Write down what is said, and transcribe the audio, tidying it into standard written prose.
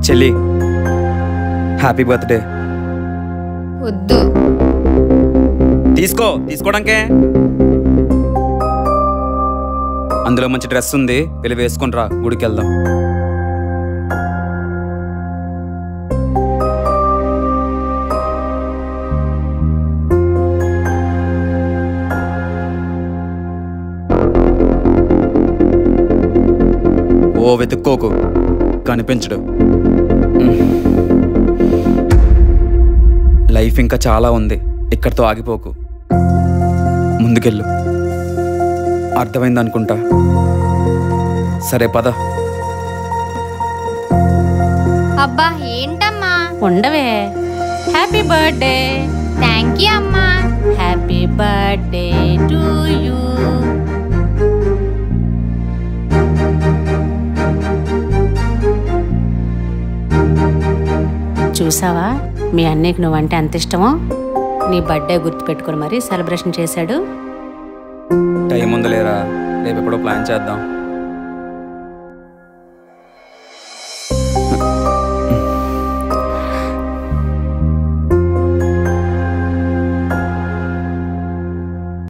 చెల్లి happy birthday. వద్దు. తీసుకోవడానికే. అందులో మంచి డ్రెస్ ఉంది, వెళ్ళి వేసుకొని రా, గుడికి వెళ్దాం. ఓ వెతుక్కోకు, కనిపించడు. లైఫ్ ఇంకా చాలా ఉంది, ఇక్కడితో ఆగిపోకు, ముందుకెళ్ళు. అర్థమైంది అనుకుంటా. సరే పద. అబ్బా ఏంటమ్మా? ఉండవే. Happy birthday. థ్యాంక్ యూ అమ్మా. Happy birthday to you. చూసావా, మీ అన్నయ్యకి నువ్వంటే అంత ఇష్టమో. నీ బర్త్డే గుర్తుపెట్టుకుని మరీ సెలబ్రేషన్ చేశాడు. టైం ఉందలేరా, రేపు ఎప్పుడో ప్లాన్ చేద్దాం.